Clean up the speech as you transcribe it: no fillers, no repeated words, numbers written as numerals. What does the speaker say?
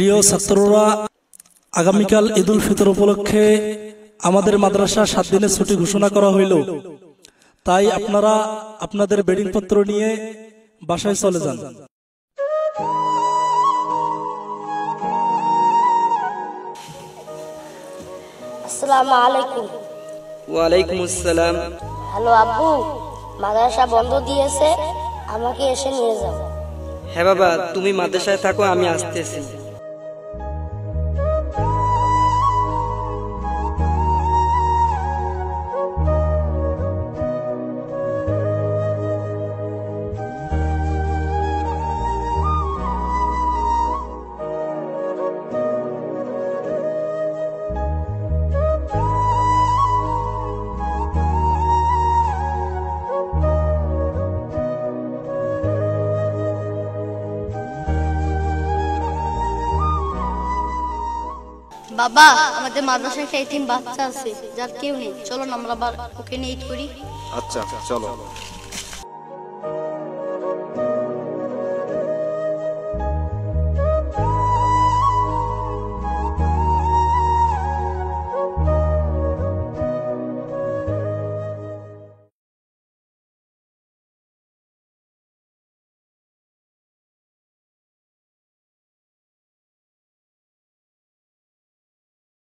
প্রিয় ছাত্ররা, আগামীকাল ঈদুল ফিতর উপলক্ষে আমাদের মাদ্রাসা 7 দিনের ছুটি ঘোষণা করা হইল। তাই আপনারা আপনাদের বেডিং পত্র নিয়ে বাসায় চলে যান। আসসালামু আলাইকুম। ওয়ালাইকুম আসসালাম। হ্যালো আব্বু, মাদ্রাসা বন্ধ দিয়েছে, আমাকে এসে নিয়ে যাও। হ্যাঁ বাবা, তুমি মাদ্রাসায় থাকো, আমি আসতেছি। বাবা, আমাদের মাদ্রাসায় একটা এতিম বাচ্চা আছে যার কেউ নেই, চলো না আমরা আবার ওকে নিয়ে ঈদ করি। আচ্ছা চলো।